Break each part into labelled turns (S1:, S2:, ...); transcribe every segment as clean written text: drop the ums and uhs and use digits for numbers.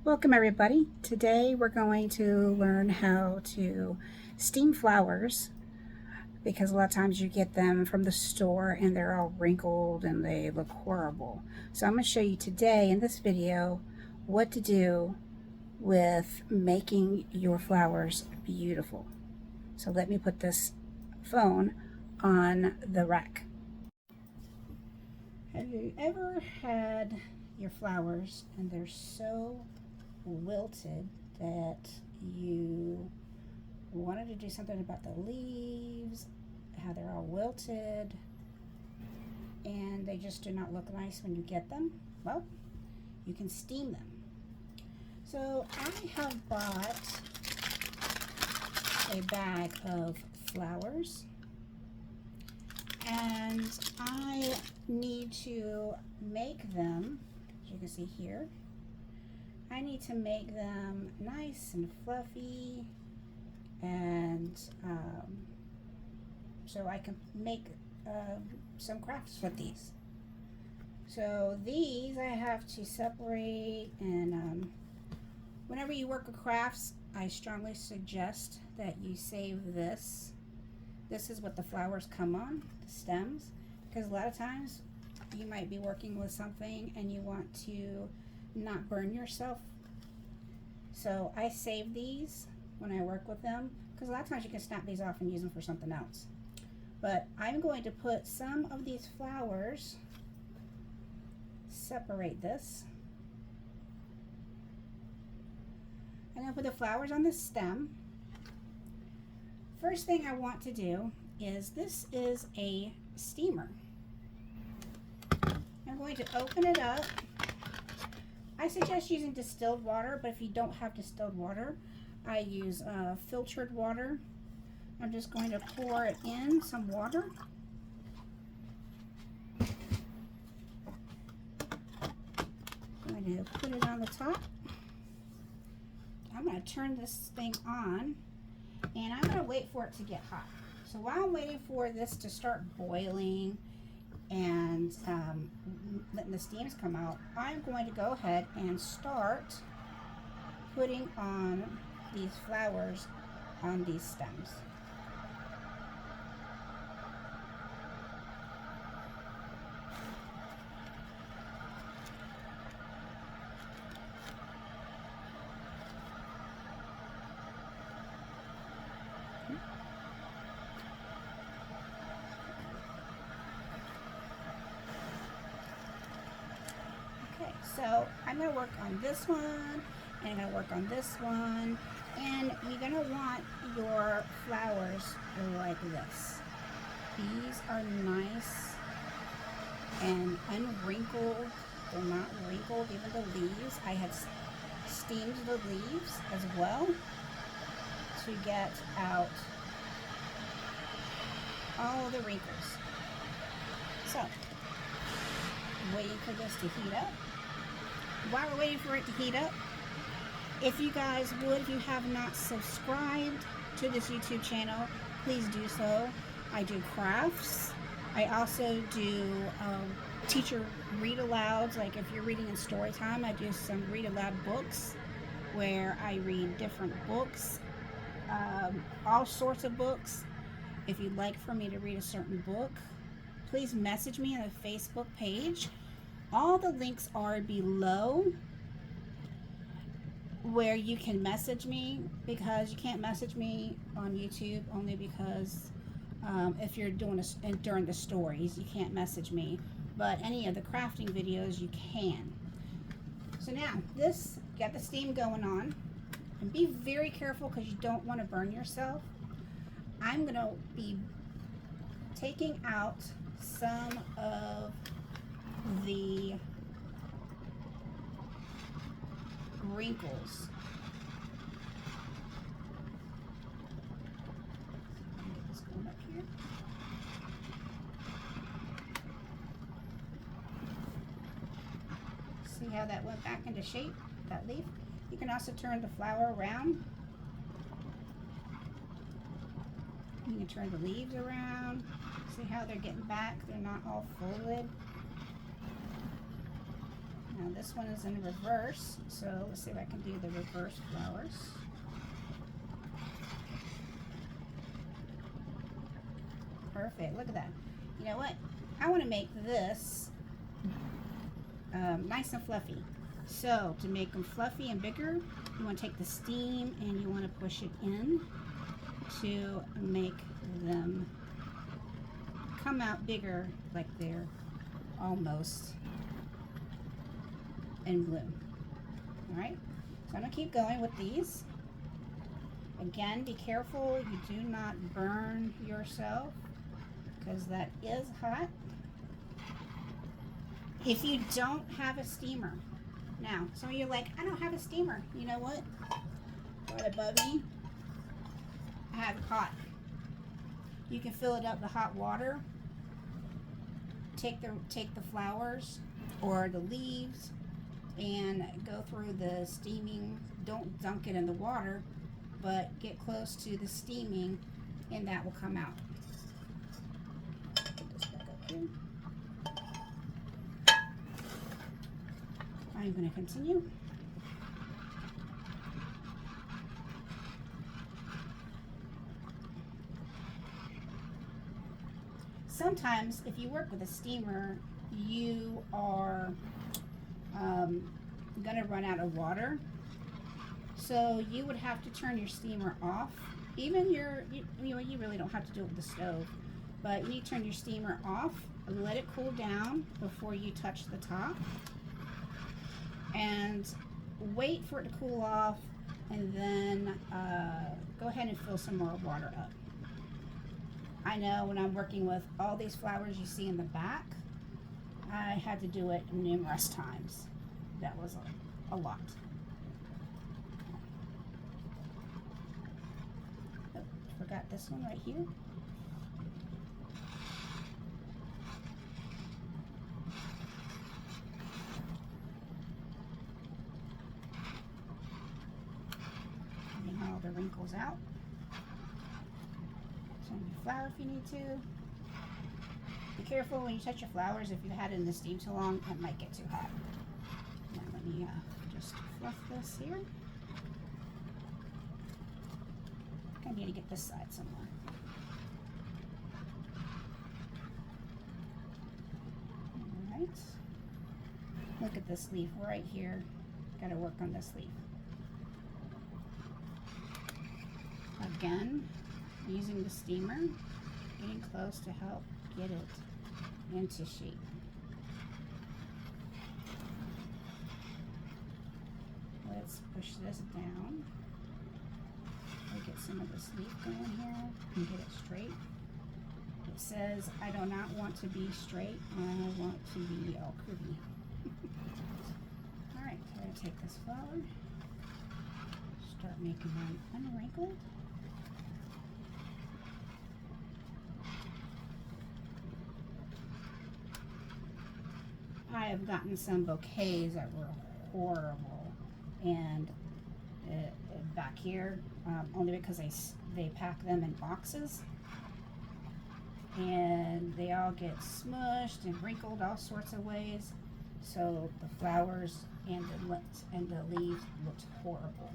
S1: Welcome everybody. Today we're going to learn how to steam flowers because a lot of times you get them from the store and they're all wrinkled and they look horrible. So I'm going to show you today in this video what to do with making your flowers beautiful. So let me put this phone on the rack. Have you ever had your flowers and they're so wilted that you wanted to do something about the leaves, how they're all wilted and they just do not look nice when you get them? Well, you can steam them. So I have bought a bag of flowers and I need to make them, as you can see here, I need to make them nice and fluffy and so I can make some crafts with these. So these I have to separate, and whenever you work with crafts, I strongly suggest that you save this. This is what the flowers come on, the stems, because a lot of times you might be working with something and you want to not burn yourself. So I save these when I work with them because a lot of times you can snap these off and use them for something else. But I'm going to put some of these flowers, separate this. I'm going to put the flowers on the stem. First thing I want to do is, this is a steamer. I'm going to open it up. I suggest using distilled water, but if you don't have distilled water, I use filtered water. I'm just going to pour it in some water. I'm going to put it on the top. I'm going to turn this thing on and I'm going to wait for it to get hot. So while I'm waiting for this to start boiling and letting the steams come out, I'm going to go ahead and start putting on these flowers on these stems. So I'm going to work on this one, and I'm going to work on this one, and you're going to want your flowers like this. These are nice and unwrinkled. They're not wrinkled, even the leaves. I had steamed the leaves as well to get out all the wrinkles. So, waiting for this to heat up. While we're waiting for it to heat up, if you guys would, if you have not subscribed to this YouTube channel, please do so. I do crafts. I also do teacher read-alouds. Like if you're reading in story time, I do some read-aloud books where I read different books, all sorts of books. If you'd like for me to read a certain book, please message me on the Facebook page. All the links are below where you can message me, because you can't message me on YouTube only because if you're doing during the stories, you can't message me, but any of the crafting videos you can. So now this got the steam going on, and be very careful because you don't want to burn yourself. I'm going to be taking out some of the wrinkles. Get this going up here. See how that went back into shape, that leaf? You can also turn the flower around. You can turn the leaves around. See how they're getting back? They're not all folded. Now this one is in reverse, so let's see if I can do the reverse flowers. Perfect, look at that. You know what? I want to make this nice and fluffy. So to make them fluffy and bigger, you want to take the steam and you want to push it in to make them come out bigger, like they're almost in bloom. Alright, so I'm going to keep going with these. Again, be careful you do not burn yourself, because that is hot. If you don't have a steamer, now some of you are like, I don't have a steamer. You know what? Right above me, I have a pot. You can fill it up with hot water. Take the flowers or the leaves and go through the steaming. Don't dunk it in the water, but get close to the steaming, and that will come out. Put this back up here. I'm going to continue. Sometimes, if you work with a steamer, you are going to run out of water. So you would have to turn your steamer off. Even you really don't have to do it with the stove, but you need to turn your steamer off, let it cool down before you touch the top, and wait for it to cool off, and then go ahead and fill some more water up. I know when I'm working with all these flowers you see in the back, I had to do it numerous times. That was a lot. Oh, forgot this one right here. Getting all the wrinkles out. Turn your flower if you need to. Be careful when you touch your flowers. If you've had it in the steam too long, it might get too hot. Now let me just fluff this here. I need to get this side somewhere. Alright. Look at this leaf right here. Got to work on this leaf. Again, using the steamer, getting close to help get it into shape. Let's push this down. We'll get some of this leaf going here and get it straight. It says, I do not want to be straight, I want to be all curvy. Alright, so I'm going to take this flower, start making them unwrinkled. I have gotten some bouquets that were horrible, and back here, only because they pack them in boxes, and they all get smushed and wrinkled all sorts of ways, so the flowers and the leaves looked horrible.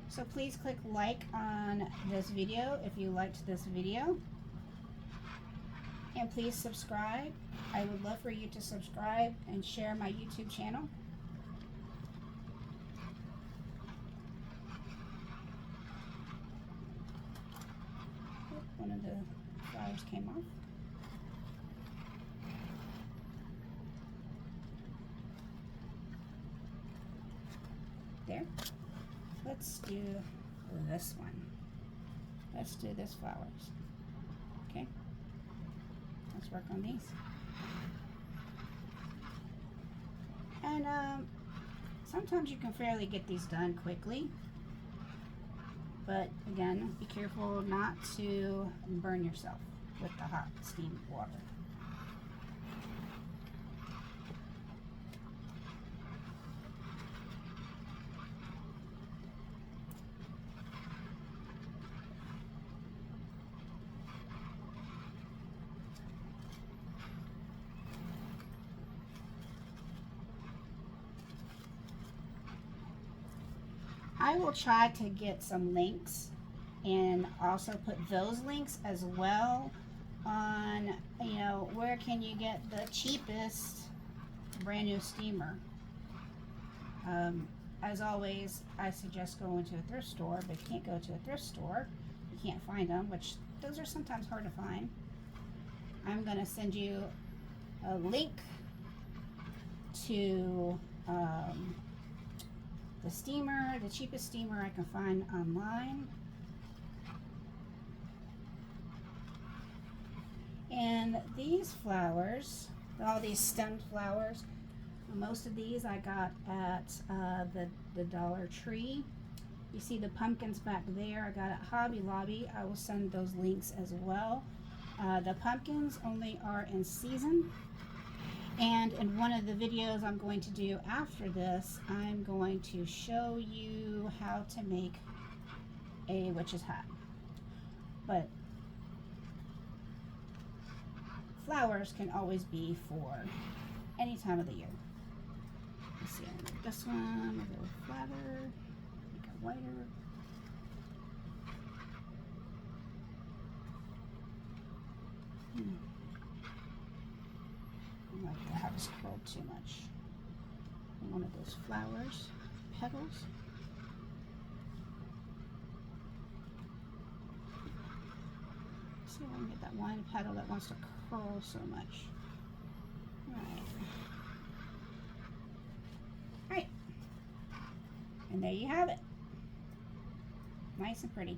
S1: So please click like on this video if you liked this video. And please subscribe. I would love for you to subscribe and share my YouTube channel. One of the flowers came off. There. Let's do this one. Let's do this flowers. Okay. Let's work on these. And sometimes you can fairly get these done quickly. But again, be careful not to burn yourself with the hot steam water. I will try to get some links and also put those links as well on, you know, where can you get the cheapest brand new steamer. As always, I suggest going to a thrift store, but if you can't go to a thrift store, you can't find them, which those are sometimes hard to find. I'm going to send you a link to the steamer, the cheapest steamer I can find online. And these flowers, all these stemmed flowers, most of these I got at the Dollar Tree. You see the pumpkins back there, I got at Hobby Lobby. I will send those links as well. The pumpkins only are in season. And in one of the videos I'm going to do after this, I'm going to show you how to make a witch's hat. But flowers can always be for any time of the year. Let's see, I'll make this one a little flatter, make it whiter. I like to have it curled too much. One of those flowers, petals. See if I can get that one petal that wants to curl so much. Alright. And there you have it. Nice and pretty.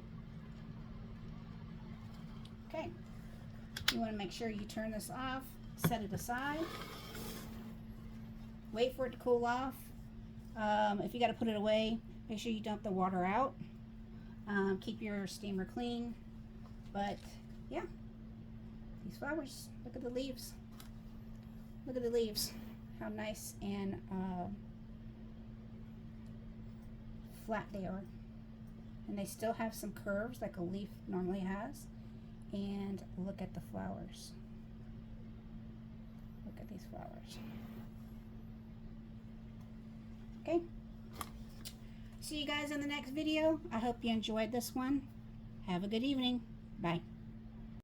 S1: Okay. You want to make sure you turn this off, set it aside, wait for it to cool off. If you got to put it away, make sure you dump the water out. Keep your steamer clean. But yeah, these flowers, look at the leaves. Look at the leaves, how nice and flat they are. And they still have some curves like a leaf normally has. And look at the flowers. Look at these flowers. Okay. See you guys in the next video. I hope you enjoyed this one. Have a good evening. Bye.